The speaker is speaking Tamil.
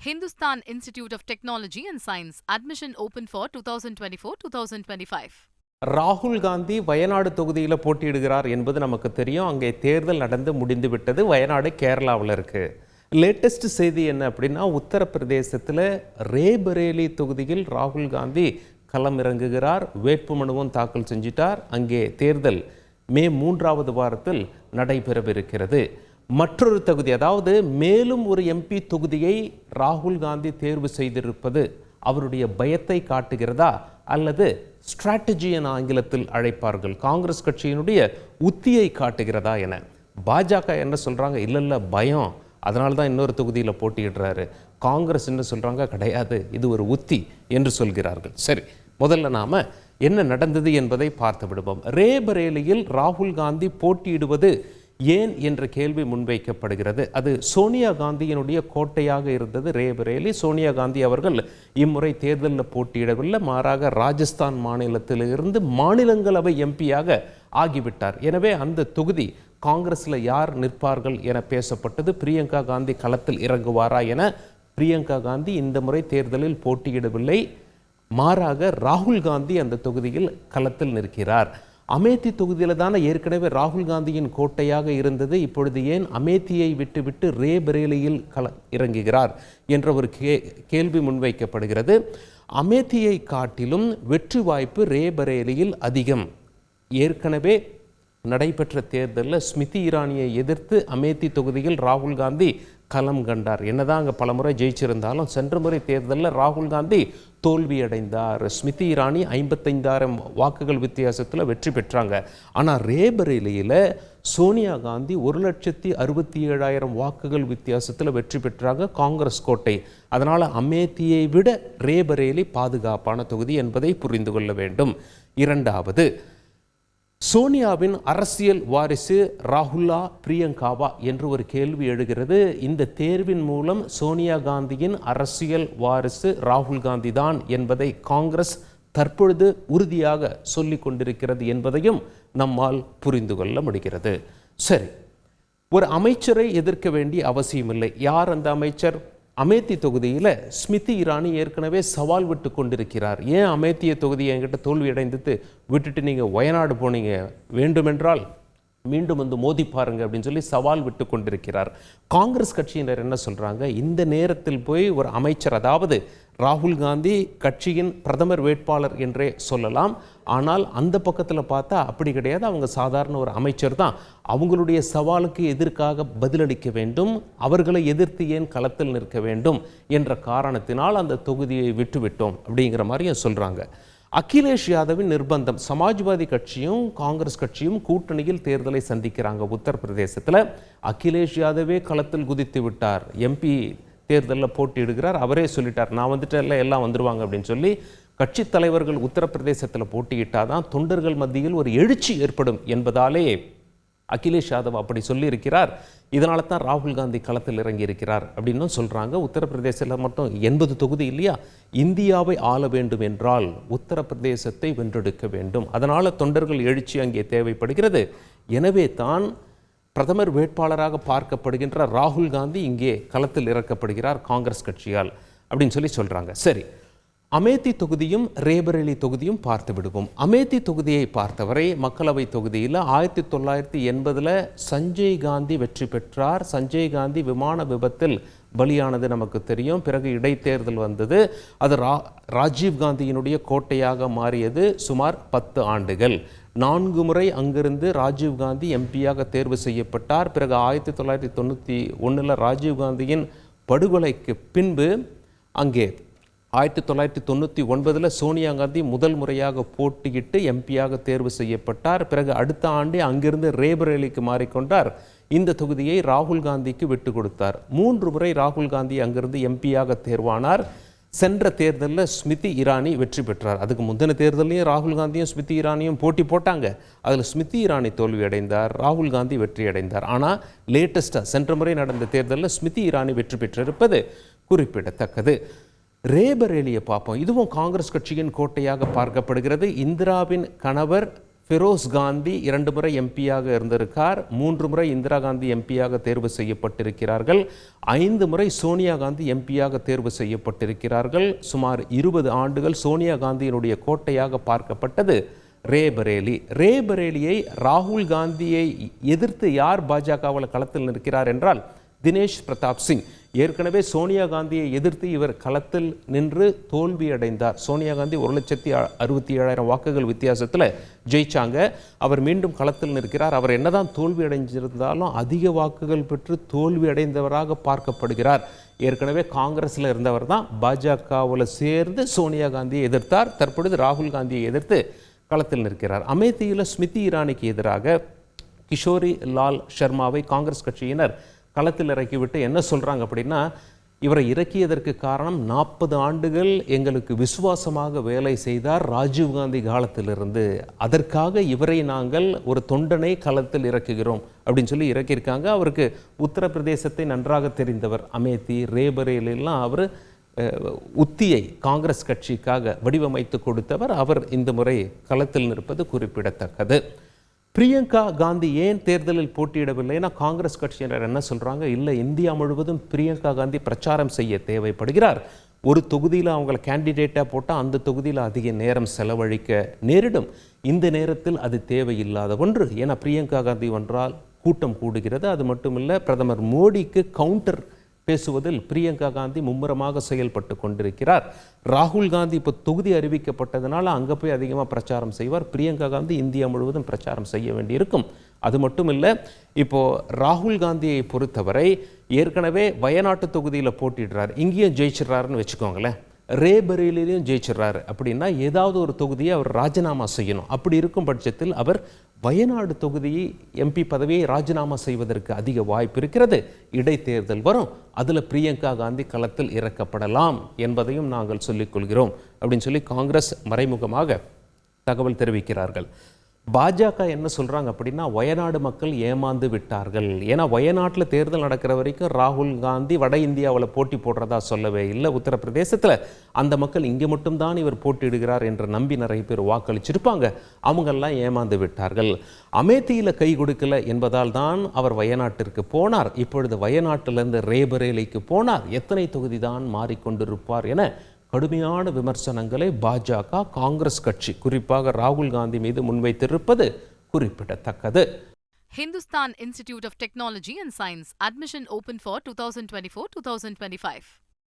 Hindustan Institute of Technology and Science. Admission open for 2024-2025. ராகுல் காந்தி வயநாடு தொகுதியில் போட்டியிடுகிறார் என்பது நமக்கு தெரியும். அங்கே தேர்தல் நடந்து முடிந்து விட்டது. வயநாடு கேரளாவில் இருக்கு. லேட்டஸ்ட் செய்தி என்ன அப்படின்னா, உத்தரப்பிரதேசத்தில் ரேபரேலி தொகுதியில் ராகுல் காந்தி களம் இறங்குகிறார். வேட்புமனுவும் தாக்கல் செஞ்சிட்டார். அங்கே தேர்தல் மே 3வது வாரத்தில் நடைபெறவிருக்கிறது. மற்றொரு தொகுதி, அதாவது மேலும் ஒரு எம்பி தொகுதியை ராகுல் காந்தி தேர்வு செய்திருப்பது அவருடைய பயத்தை காட்டுகிறதா அல்லது ஸ்ட்ராட்டஜி என ஆங்கிலத்தில் அழைப்பார்கள், காங்கிரஸ் கட்சியினுடைய உத்தியை காட்டுகிறதா என. பாஜக என்ன சொல்றாங்க, இல்ல பயம், அதனால தான் இன்னொரு தொகுதியில் போட்டியிடுறாரு. காங்கிரஸ் என்ன சொல்றாங்க, கிடையாது, இது ஒரு உத்தி என்று சொல்கிறார்கள். சரி, முதல்ல நாம என்ன நடந்தது என்பதை பார்த்து விடுவோம். ரேபரேலியில் ராகுல் காந்தி போட்டியிடுவது ஏன் என்ற கேள்வி முன்வைக்கப்படுகிறது. அது சோனியா காந்தியினுடைய கோட்டையாக இருந்தது ரேபரேலி. சோனியா காந்தி அவர்கள் இம்முறை தேர்தலில் போட்டியிடவில்லை, மாறாக ராஜஸ்தான் மாநிலத்திலிருந்து மாநிலங்களவை எம்பியாக ஆகிவிட்டார். எனவே அந்த தொகுதி காங்கிரஸில் யார் நிற்பார்கள் என பேசப்பட்டது. பிரியங்கா காந்தி களத்தில் இறங்குவாரா என. பிரியங்கா காந்தி இந்த முறை தேர்தலில் போட்டியிடவில்லை, மாறாக ராகுல் காந்தி அந்த தொகுதியில் களத்தில் நிற்கிறார். அமேத்தி தொகுதியில் தானே ஏற்கனவே ராகுல் காந்தியின் கோட்டையாக இருந்தது. இப்பொழுது ஏன் அமேத்தியை விட்டுவிட்டு ரேபரேலியில் இறங்குகிறார் என்ற ஒரு கேள்வி முன்வைக்கப்படுகிறது. அமேத்தியை காட்டிலும் வெற்றி வாய்ப்பு ரேபரேலியில் அதிகம். ஏற்கனவே நடைபெற்ற தேர்தலில் ஸ்மிருதி இரானியை எதிர்த்து அமேத்தி தொகுதியில் ராகுல் காந்தி களம் கண்டார். என்னதான் அங்கே பலமுறை ஜெயிச்சிருந்தாலும் சென்ற முறை தேர்தலில் ராகுல் காந்தி தோல்வியடைந்தார். ஸ்மிருதி இரானி 55,000 வாக்குகள் வித்தியாசத்தில் வெற்றி பெற்றாங்க. ஆனால் ரேபரேலியில் சோனியா காந்தி 1,67,000 வாக்குகள் வித்தியாசத்தில் வெற்றி பெற்றாங்க. காங்கிரஸ் கோட்டை. அதனால் அமேத்தியை விட ரேபரேலி பாதுகாப்பான தொகுதி என்பதை புரிந்து கொள்ள வேண்டும். இரண்டாவது, சோனியாவின் அரசியல் வாரிசு ராகுலா பிரியங்காவா என்று ஒரு கேள்வி எழுகிறது. இந்த தேர்வின் மூலம் சோனியா காந்தியின் அரசியல் வாரிசு ராகுல் காந்தி தான் என்பதை காங்கிரஸ் தற்பொழுது உறுதியாக சொல்லிக் கொண்டிருக்கிறது என்பதையும் நம்மால் புரிந்து கொள்ள முடிகிறது. சரி, ஒரு அமைச்சரை எதிர்க்க வேண்டிய அவசியமில்லை. யார் அந்த அமைச்சர்? அமேத்தி தொகுதியில் ஸ்மிருதி இரானி ஏற்கனவே சவால் விட்டு கொண்டிருக்கிறார். ஏன் அமேத்திய தொகுதியை என்கிட்ட தோல்வி அடைந்துட்டு விட்டுட்டு நீங்கள் வயநாடு போனீங்க, வேண்டுமென்றால் மீண்டும் வந்து மோதி பாருங்க அப்படின்னு சொல்லி சவால் விட்டு கொண்டிருக்கிறார். காங்கிரஸ் கட்சியினர் என்ன சொல்றாங்க, இந்த நேரத்தில் போய் ஒரு அமைச்சர், அதாவது ராகுல் காந்தி கட்சியின் பிரதமர் வேட்பாளர் என்றே சொல்லலாம், ஆனால் அந்த பக்கத்தில் பார்த்தா அப்படி கிடையாது, அவங்க சாதாரண ஒரு அமைச்சர் தான், அவங்களுடைய சவாலுக்கு எதிர்க்காக பதிலளிக்க வேண்டும், அவர்களை எதிர்த்து ஏன் களத்தில் நிற்க வேண்டும் என்ற காரணத்தினால் அந்த தொகுதியை விட்டுவிட்டோம் அப்படிங்கிற மாதிரியும் சொல்றாங்க. அகிலேஷ் யாதவின் நிர்பந்தம். சமாஜ்வாதி கட்சியும் காங்கிரஸ் கட்சியும் கூட்டணியில் தேர்தலை சந்திக்கிறாங்க. உத்தரப்பிரதேசத்தில் அகிலேஷ் யாதவே களத்தில் குதித்து விட்டார். எம்பி தேர்தலில் போட்டியிடுகிறார். அவரே சொல்லிட்டார், நான் வந்துட்டு எல்லாம் வந்துடுவாங்க அப்படின்னு சொல்லி. கட்சி தலைவர்கள் உத்தரப்பிரதேசத்தில் போட்டியிட்டாதான் தொண்டர்கள் மத்தியில் ஒரு எழுச்சி ஏற்படும் என்பதாலே அகிலேஷ் யாதவ் அப்படி சொல்லி இருக்கிறார். இதனால தான் ராகுல் காந்தி களத்தில் இறங்கி இருக்கிறார் அப்படின்னு சொல்றாங்க. உத்தரப்பிரதேசத்தில் மட்டும் 80 தொகுதி இல்லையா, இந்தியாவை ஆள வேண்டும் என்றால் உத்தரப்பிரதேசத்தை வென்றெடுக்க வேண்டும். அதனால தொண்டர்கள் எழுச்சி அங்கே தேவைப்படுகிறது. எனவே தான் பிரதமர் வேட்பாளராக பார்க்கப்படுகின்ற ராகுல் காந்தி இங்கே களத்தில் இறக்கப்படுகிறார் காங்கிரஸ் கட்சியால் அப்படின்னு சொல்லி சொல்றாங்க. சரி, அமேத்தி தொகுதியும் ரேபரேலி தொகுதியும் பார்த்து விடுவோம். அமேத்தி தொகுதியை பார்த்தவரை மக்களவை தொகுதியில் 1980 சஞ்சய் காந்தி வெற்றி பெற்றார். சஞ்சய் காந்தி விமான விபத்தில் பலியானது நமக்கு தெரியும். பிறகு இடைத்தேர்தல் வந்தது. அது ராஜீவ் காந்தியினுடைய கோட்டையாக மாறியது. சுமார் 10 ஆண்டுகள். 4 முறை அங்கிருந்து ராஜீவ் காந்தி எம்பியாக தேர்வு செய்யப்பட்டார். பிறகு 1991 ராஜீவ் காந்தியின் படுகொலைக்கு பின்பு அங்கே 1999 சோனியா காந்தி முதல் முறையாக போட்டியிட்டு எம்பியாக தேர்வு செய்யப்பட்டார். பிறகு அடுத்த ஆண்டே அங்கிருந்து ரேபரேலிக்கு மாறிக்கொண்டார். இந்த தொகுதியை ராகுல் காந்திக்கு விட்டு கொடுத்தார். 3 முறை ராகுல் காந்தி அங்கிருந்து எம்பியாக தேர்வானார். சென்ற தேர்தலில் ஸ்மிருதி இரானி வெற்றி பெற்றார். அதுக்கு முந்தின தேர்தலையும் ராகுல் காந்தியும் ஸ்மிருதி இரானியும் போட்டி போட்டாங்க. அதில் ஸ்மிருதி இரானி தோல்வி அடைந்தார், ராகுல் காந்தி வெற்றி அடைந்தார். ஆனால் லேட்டஸ்டாக சென்ற முறை நடந்த தேர்தலில் ஸ்மிருதி இரானி வெற்றி பெற்றிருப்பது குறிப்பிடத்தக்கது. ரேபரேலியை பார்ப்போம். இதுவும் காங்கிரஸ் கட்சியின் கோட்டையாக பார்க்கப்படுகிறது. இந்திராவின் கணவர் ஃபெரோஸ் காந்தி 2 முறை எம்பியாக இருந்திருக்கார், 3 முறை இந்திரா காந்தி எம்பியாக தேர்வு செய்யப்பட்டிருக்கிறார்கள், 5 முறை சோனியா காந்தி எம்பியாக தேர்வு செய்யப்பட்டிருக்கிறார்கள். சுமார் 20 ஆண்டுகள் சோனியா காந்தியினுடைய கோட்டையாக பார்க்கப்பட்டது ரேபரேலி. ரேபரேலியை ராகுல் காந்தியை எதிர்த்து யார் பாஜகவில் களத்தில் நிற்கிறார் என்றால் தினேஷ் பிரதாப் சிங். ஏற்கனவே சோனியா காந்தியை எதிர்த்து இவர் களத்தில் நின்று தோல்வியடைந்தார். சோனியா காந்தி 1,67,000 வாக்குகள் வித்தியாசத்தில் ஜெயிச்சாங்க. அவர் மீண்டும் களத்தில் நிற்கிறார். அவர் என்னதான் தோல்வி அடைஞ்சிருந்தாலும் அதிக வாக்குகள் பெற்று தோல்வி அடைந்தவராக பார்க்கப்படுகிறார். ஏற்கனவே காங்கிரஸில் இருந்தவர் தான் பாஜகவில் சேர்ந்து சோனியா காந்தியை எதிர்த்தார். தற்பொழுது ராகுல் காந்தியை எதிர்த்து களத்தில் நிற்கிறார். அமேதியில் ஸ்மிருதி இரானிக்கு எதிராக கிஷோரி லால் சர்மாவை காங்கிரஸ் கட்சியினர் களத்தில் இறக்கிவிட்டு என்ன சொல்கிறாங்க அப்படின்னா, இவரை இறக்கியதற்கு காரணம் 40 ஆண்டுகள் எங்களுக்கு விசுவாசமாக வேலை செய்தார் ராஜீவ்காந்தி காலத்திலிருந்து, அதற்காக இவரை நாங்கள் ஒரு தொண்டனை களத்தில் இறக்குகிறோம் அப்படின்னு சொல்லி இறக்கியிருக்காங்க. அவருக்கு உத்தரப்பிரதேசத்தை நன்றாக தெரிந்தவர். அமேதி ரேபரேலாம் அவர் உத்தியை காங்கிரஸ் கட்சிக்காக வடிவமைத்து கொடுத்தவர். அவர் இந்த முறை களத்தில் நிற்பது குறிப்பிடத்தக்கது. பிரியங்கா காந்தி ஏன் தேர்தலில் போட்டியிடவில்லைன்னா காங்கிரஸ் கட்சியினர் என்ன சொல்கிறாங்க, இல்லை இந்தியா முழுவதும் பிரியங்கா காந்தி பிரச்சாரம் செய்ய தேவைப்படுகிறார். ஒரு தொகுதியில் அவங்கள கேண்டிடேட்டாக போட்டால் அந்த தொகுதியில் அதிக நேரம் செலவழிக்க நேரிடும். இந்த நேரத்தில் அது தேவையில்லாத ஒன்று. ஏன்னா பிரியங்கா காந்தி ஒன்றால் கூட்டம் கூடுகிறது. அது மட்டும் இல்லை, பிரதமர் மோடிக்கு கவுண்டர் பேசுவதில் பிரியங்கா காந்தி மும்முரமாக செயல்பட்டு கொண்டிருக்கிறார். ராகுல் காந்தி இப்போ தொகுதி அறிவிக்கப்பட்டதுனால அங்கே போய் அதிகமாக பிரச்சாரம் செய்வார். பிரியங்கா காந்தி இந்தியா முழுவதும் பிரச்சாரம் செய்ய வேண்டியிருக்கும். அது மட்டும் இல்லை, இப்போது ராகுல் காந்தியை பொறுத்தவரை ஏற்கனவே வயநாட்டு தொகுதியில் போட்டிடுறார், இங்கேயும் ஜெயிச்சிடுறாருன்னு வச்சுக்கோங்களேன். ரேபரேலிலையும் ஜெயிச்சிடுறாரு அப்படின்னா ஏதாவது ஒரு தொகுதியை அவர் ராஜினாமா செய்யணும். அப்படி இருக்கும் பட்சத்தில் அவர் வயநாடு தொகுதியை எம்பி பதவியை ராஜினாமா செய்வதற்கு அதிக வாய்ப்பு இருக்கிறது. இடைத்தேர்தல் வரும், அதில் பிரியங்கா காந்தி களத்தில் இறக்கப்படலாம் என்பதையும் நாங்கள் சொல்லிக் கொள்கிறோம் அப்படின்னு சொல்லி காங்கிரஸ் மறைமுகமாக தகவல் தெரிவிக்கிறார்கள். பாஜக என்ன சொல்கிறாங்க அப்படின்னா, வயநாடு மக்கள் ஏமாந்து விட்டார்கள். ஏன்னா வயநாட்டில் தேர்தல் நடக்கிற வரைக்கும் ராகுல் காந்தி வட இந்தியாவில் போட்டி போடுறதா சொல்லவே இல்லை. உத்தரப்பிரதேசத்தில் அந்த மக்கள் இங்கே மட்டும்தான் இவர் போட்டியிடுகிறார் என்று நம்பி நிறைய பேர் வாக்களிச்சிருப்பாங்க. அவங்கெல்லாம் ஏமாந்து விட்டார்கள். அமேதியில் கை கொடுக்கல என்பதால் தான் அவர் வயநாட்டிற்கு போனார். இப்பொழுது வயநாட்டிலிருந்து ரேபரேலிக்கு போனார். எத்தனை தொகுதி தான் மாறிக்கொண்டிருப்பார் என கடுமையான விமர்சனங்களை பாஜக காங்கிரஸ் கட்சி குறிப்பாக ராகுல் காந்தி மீது முன்வைத்திருப்பது குறிப்பிடத்தக்கது. Hindustan Institute of Technology and Science. Admission open for 2024-2025.